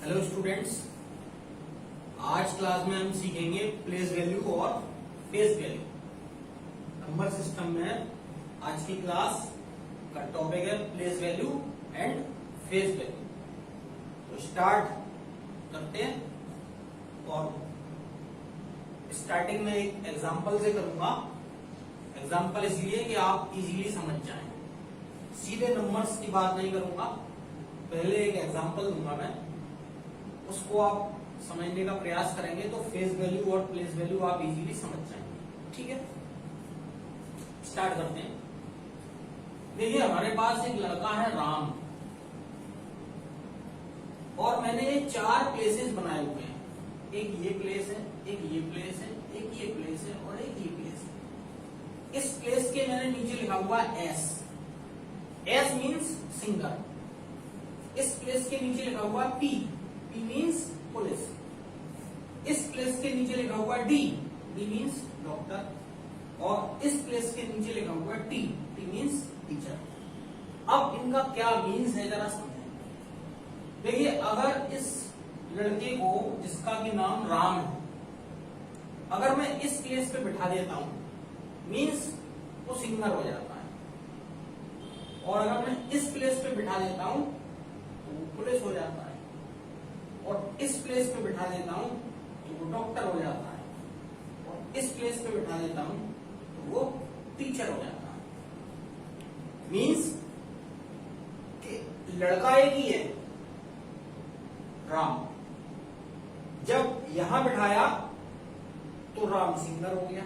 Hello students, आज class में हम सीखेंगे प्लेस वैल्यू और फेस वैल्यू। नंबर सिस्टम में आज की क्लास का टॉपिक है place value and face value. तो स्टार्ट करते हैं और स्टार्टिंग में एक एग्जांपल से करूंगा। एग्जांपल इसलिए कि आप इजीली समझ जाएं, सीधे नंबर्स की बात नहीं करूंगा। पहले एक एग्जांपल दूंगा मैं, उसको आप समझने का प्रयास करेंगे तो फेस वैल्यू और प्लेस वैल्यू आप इजीली समझ जाएंगे। ठीक है, स्टार्ट करते हैं। देखिए, हमारे पास एक लड़का है राम, और मैंने ये 4 प्लेसेस बनाए हुए हैं। एक ये प्लेस है, एक ये प्लेस है, एक ये प्लेस है और एक ये प्लेस है। इस प्लेस के मैंने नीचे लिखा हुआ एस। S means singer. इस प्लेस के नीचे लिखा हुआ पी। P means police. इस प्लेस के नीचे लिखा हुआ डी। D means doctor. और इस प्लेस के नीचे लिखा हुआ टी। T means teacher. अब इनका क्या मीन्स है जरा समझें। देखिए, अगर इस लड़के को, जिसका कि नाम राम है, अगर मैं इस प्लेस पे बिठा देता हूं, मीन्स वो सिंगर हो जाता है। और अगर मैं इस प्लेस पे बिठा देता हूं तो वो पुलिस हो जाता है। और इस प्लेस पे बिठा देता हूं तो वो डॉक्टर हो जाता है। और इस प्लेस पे बिठा देता हूं तो वो टीचर हो जाता है। मीन्स कि लड़का एक ही है, राम। जब यहां बिठाया तो राम सिंगर हो गया।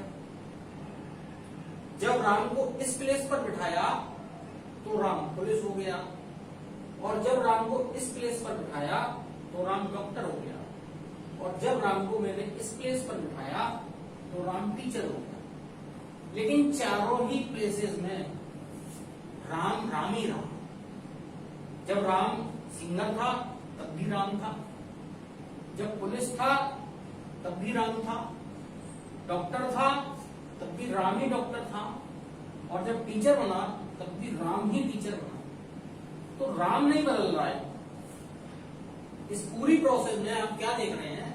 जब राम को इस प्लेस पर बिठाया तो राम पुलिस हो गया। और जब राम को इस प्लेस पर बिठाया तो राम डॉक्टर हो गया। और जब राम को मैंने इस प्लेस पर बिठाया तो राम टीचर हो गया। लेकिन चारों ही प्लेसेस में राम राम ही रहा। जब राम सिंगर था तब भी राम था, जब पुलिस था तब भी राम था, डॉक्टर था तब भी राम ही डॉक्टर था, और जब टीचर बना तब भी राम ही टीचर बना। तो राम नहीं बदल रहा है। इस पूरी प्रोसेस में आप क्या देख रहे हैं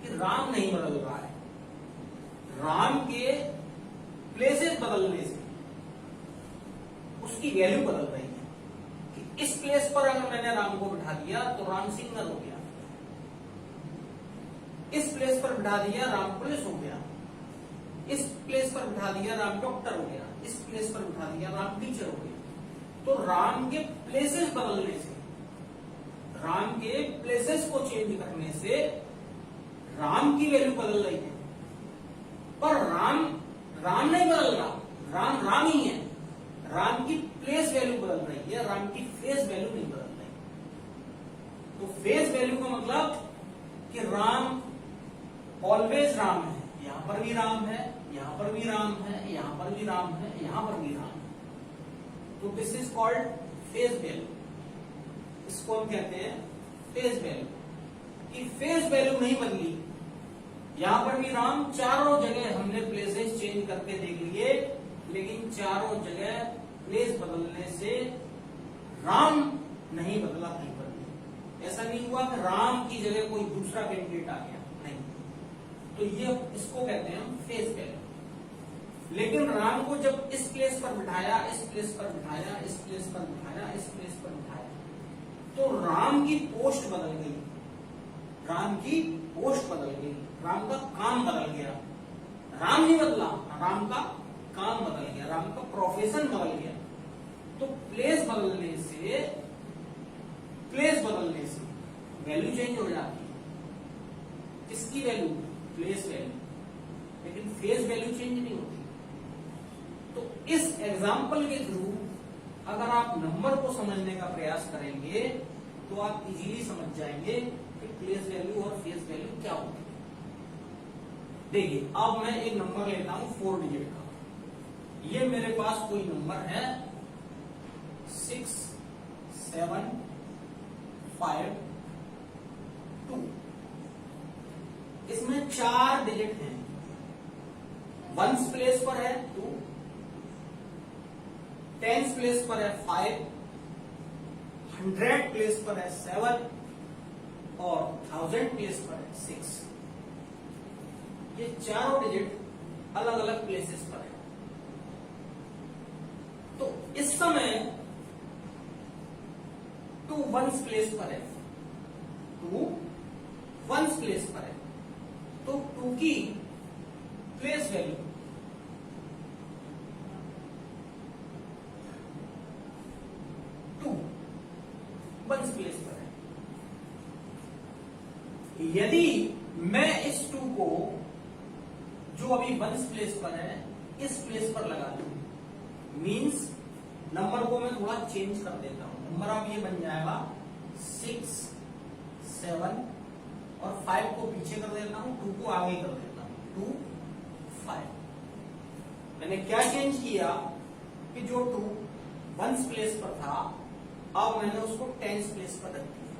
कि राम नहीं बदल रहा है। राम के प्लेसेस बदलने से उसकी वैल्यू बदल रही है कि इस प्लेस पर अगर मैंने राम को बिठा दिया तो राम सिंगर हो गया, इस प्लेस पर बिठा दिया राम पुलिस हो गया, इस प्लेस पर बिठा दिया राम डॉक्टर हो गया, इस प्लेस पर बिठा दिया राम टीचर हो गया। तो राम के प्लेसेस बदलने से, राम के प्लेसेस को चेंज करने से राम की वैल्यू बदल रही है। पर राम राम नहीं बदल रहा, राम राम ही है। राम की प्लेस वैल्यू बदल रही है, राम की फेस वैल्यू नहीं बदल रही। तो फेस वैल्यू का मतलब कि राम ऑलवेज राम है। यहां पर भी राम है, यहां पर भी राम है, यहां पर भी राम है, यहां पर भी राम है। तो this is called face value. इसको हम कहते हैं फेस वैल्यू। कि फेस वैल्यू नहीं बदली, यहां पर भी राम, चारों जगह हमने प्लेसेस चेंज करके देख लिए, लेकिन चारों जगह प्लेस बदलने से राम नहीं बदला कहीं पर भी। ऐसा नहीं हुआ कि राम की जगह कोई दूसरा कैंडिडेट आ गया, नहीं। तो ये इसको कहते हैं हम फेस वैल्यू। लेकिन राम को जब इस प्लेस पर बिठाया, इस प्लेस पर बिठाया, इस प्लेस पर बिठाया, इस प्लेस पर बिठाया, तो राम की पोस्ट बदल गई, राम की पोस्ट बदल गई, राम का काम बदल गया। राम नहीं बदला, राम का काम बदल गया, राम का प्रोफेशन बदल गया। तो प्लेस बदलने से वैल्यू चेंज हो जाती है। किसकी वैल्यू? Place value. लेकिन फेस वैल्यू चेंज नहीं होती। तो इस एग्जाम्पल के थ्रू अगर आप नंबर को समझने का प्रयास करेंगे तो आप इजीली समझ जाएंगे कि प्लेस वैल्यू और फेस वैल्यू क्या होती है। देखिए, अब मैं एक नंबर लेता हूं 4 डिजिट का। ये मेरे पास कोई नंबर है 6 7 5 2। इसमें 4 डिजिट हैं। वंस प्लेस पर है 2, टेंस प्लेस पर है 5, 100 प्लेस पर है 7, और 1000 प्लेस पर है 6। ये चारों डिजिट अलग अलग प्लेसेस पर है। तो इस समय 2 वंस प्लेस पर है, 2 वंस प्लेस पर है। तो 2 की प्लेस वैल्यू 2 वंस प्लेस पर है। यदि मैं इस 2 को जो अभी वंस प्लेस पर है इस प्लेस पर लगा दूं, मींस नंबर को मैं थोड़ा चेंज कर देता हूं। नंबर अब ये बन जाएगा 6, 7 और 5 को पीछे कर देता हूं, 2 को आगे कर देता हूं, 2, 5। मैंने क्या चेंज किया कि जो 2 वंस प्लेस पर था अब मैंने उसको टेंस प्लेस पर रख दिया,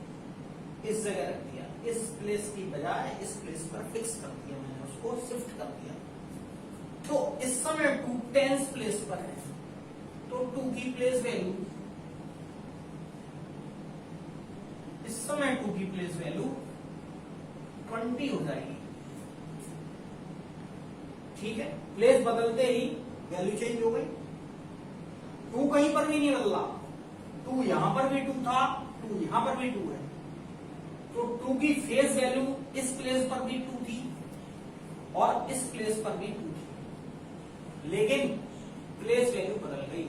इस जगह रख दिया। इस प्लेस की बजाय इस प्लेस पर फिक्स कर दिया, मैंने उसको शिफ्ट कर दिया। तो इस समय 2 टेंस प्लेस पर है, तो 2 की प्लेस वैल्यू इस समय 2 की प्लेस वैल्यू 20 हो जाएगी। ठीक है, प्लेस बदलते ही वैल्यू चेंज हो गई। 2 कहीं पर भी नहीं बदला, 2 यहां पर भी 2 था, 2 यहां पर भी 2 है। तो 2 की फेस वैल्यू इस प्लेस पर भी 2 थी और इस प्लेस पर भी 2 थी, लेकिन प्लेस वैल्यू बदल गई।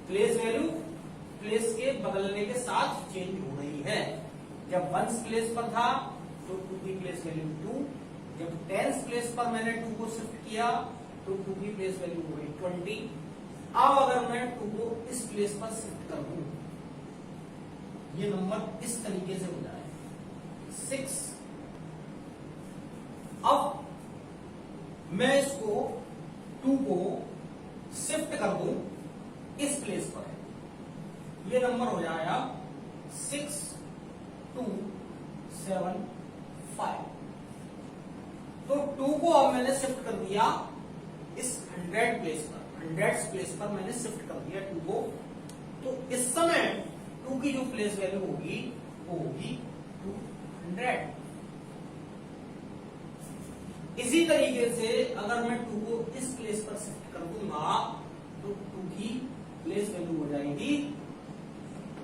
प्लेस वैल्यू प्लेस के बदलने के साथ चेंज हो रही है। जब वंस प्लेस पर था तो 2 की प्लेस वैल्यू 2, जब टेंस प्लेस पर मैंने 2 को शिफ्ट किया तो 2 की प्लेस वैल्यू हो गई 20। अब अगर मैं 2 को इस प्लेस पर शिफ्ट कर दूं, ये नंबर इस तरीके से हो जाए 6। अब मैं इसको 2 को शिफ्ट कर दूं इस प्लेस पर, ये नंबर हो जाएगा 6, 2, 7, 5। तो 2 को अब मैंने शिफ्ट कर दिया इस 100 प्लेस पर, 100 प्लेस पर मैंने शिफ्ट कर दिया 2 को। तो इस समय 2 की जो प्लेस वैल्यू होगी वो होगी 200। इसी तरीके से अगर मैं 2 को इस प्लेस पर शिफ्ट कर दूंगा तो 2 की प्लेस वैल्यू हो जाएगी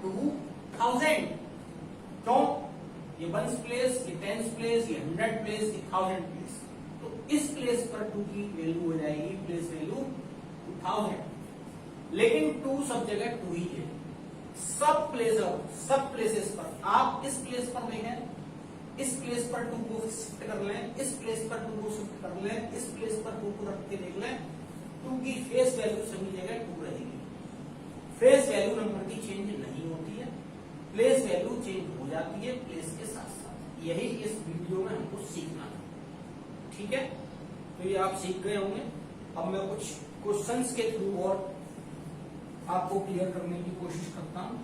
2000। क्यों? ये वंस प्लेस, ये टेंस प्लेस, ये 100 प्लेस, ये 1000 प्लेस। तो इस प्लेस पर 2 की वैल्यू हो जाएगी प्लेस वैल्यू 2000। लेकिन 2 सब जगह 2 ही है, सब प्लेसेस पर। आप इस प्लेस पर देखें, इस प्लेस पर 2 को शिफ्ट कर लें, इस प्लेस पर 2 को शिफ्ट कर लें, इस प्लेस पर 2 को रख के देख लें, 2 की फेस वैल्यू सभी जगह 2 रहेगी। फेस वैल्यू नंबर की चेंज नहीं होती है, प्लेस वैल्यू चेंज हो जाती है प्लेस के साथ साथ। यही इस वीडियो में हमको सीखना था। ठीक है, तो ये आप सीख गए होंगे। अब मैं कुछ क्वेश्चंस के थ्रू और आपको क्लियर करने की कोशिश करता हूं।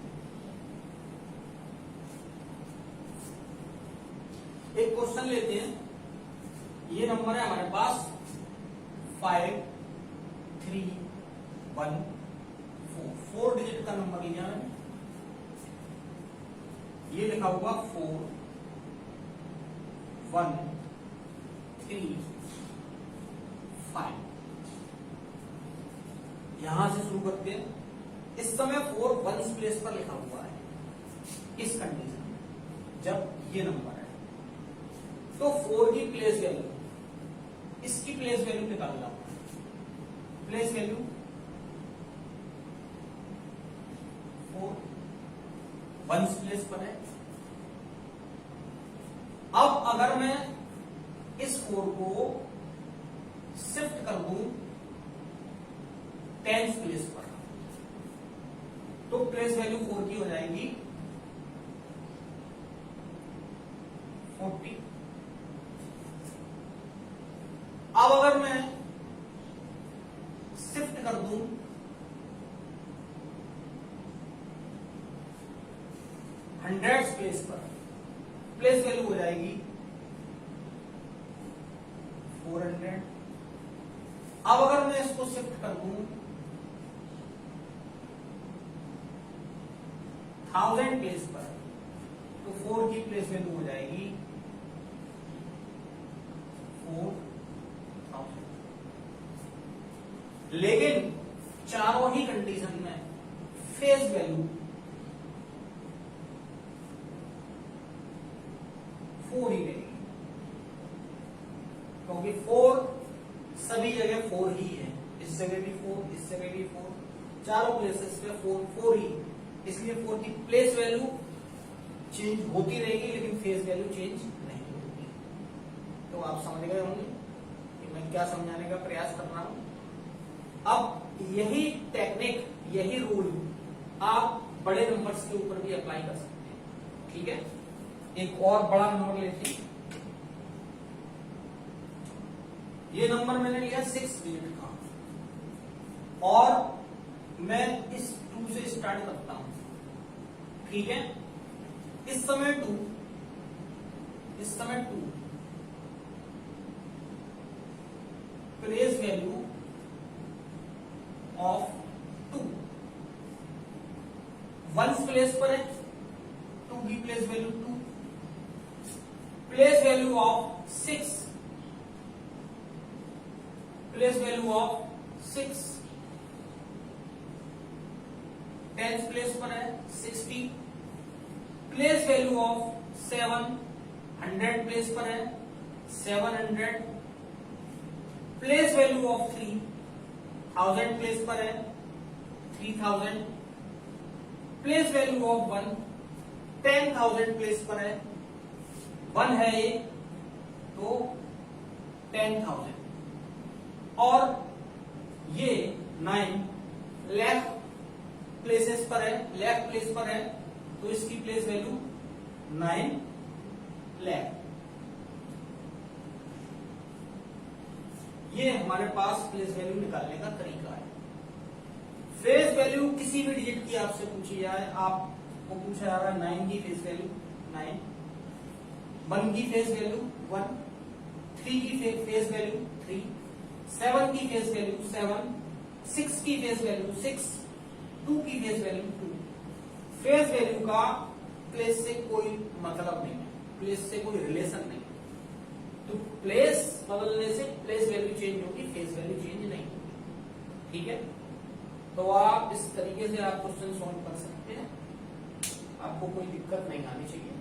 एक क्वेश्चन लेते हैं। ये नंबर है हमारे पास 5, 3, 1, 4। 4 डिजिट का नंबर लिया मैंने। ये लिखा हुआ 4, 1, 3, 5। यहां से शुरू करते हैं। इस समय 4 वंस प्लेस पर लिखा हुआ है। इस कंडीशन में जब ये नंबर है तो 4 की प्लेस वैल्यू, इसकी प्लेस वैल्यू निकालना होगा। प्लेस वैल्यू 4 वंस प्लेस पर है। अब अगर मैं इस 4 को शिफ्ट कर दूं टेंस प्लेस पर तो प्लेस वैल्यू 4 की हो जाएगी 40। अब अगर मैं शिफ्ट कर दूं 100 प्लेस पर, प्लेस वैल्यू हो जाएगी 400। अब अगर मैं इसको शिफ्ट कर दूं 1000 प्लेस पर, तो 4 की प्लेस वैल्यू हो जाएगी 4000। लेकिन चारों ही कंडीशन में फेस वैल्यू 4 ही रहेगी, क्योंकि 4 सभी जगह 4 ही है। इस जगह भी 4, इस जगह भी 4, चारों प्लेसेस पे 4 ही, इसलिए 4 की प्लेस वैल्यू चेंज होती रहेगी लेकिन फेस वैल्यू चेंज नहीं होगी। तो आप समझ गए होंगे कि मैं क्या समझाने का प्रयास कर रहा हूं। अब यही टेक्निक, यही रूल आप बड़े नंबर्स के ऊपर भी अप्लाई कर सकते हैं। ठीक है, एक और बड़ा नंबर लेते हैं। ये नंबर मैंने लिया 6 डिजिट का और मैं इस 2 से स्टार्ट करता हूं। ठीक है, इस समय 2 place value of 2 ones place पर है, 2 की place value 2, place value of 6, place value of 6 10th place पर है 60, प्लेस वैल्यू ऑफ 7 100 प्लेस पर है 700, प्लेस वैल्यू ऑफ 3 1000 प्लेस पर है 3000, प्लेस वैल्यू ऑफ 1 10,000 प्लेस पर है 1 है ये तो 10,000, और ये 9 लाख प्लेसेस पर है, लाख प्लेस पर है तो इसकी प्लेस वैल्यू 9 लाख। ये हमारे पास प्लेस वैल्यू निकालने का तरीका है। फेस वैल्यू किसी भी डिजिट की आपसे पूछी जाए, आपको पूछा जा रहा है 9 की फेस वैल्यू 9, 1 की फेस वैल्यू 1, 3 की फेस वैल्यू 3, 7 की फेस वैल्यू 7, 6 की फेस वैल्यू 6, 2 की फेस वैल्यू 2। फेस वैल्यू का प्लेस से कोई मतलब नहीं है, प्लेस से कोई रिलेशन नहीं है। तो प्लेस बदलने से प्लेस वैल्यू चेंज होगी, फेस वैल्यू चेंज नहीं होगी। ठीक है, तो आप इस तरीके से आप क्वेश्चन सॉल्व कर सकते हैं, आपको कोई दिक्कत नहीं आनी चाहिए।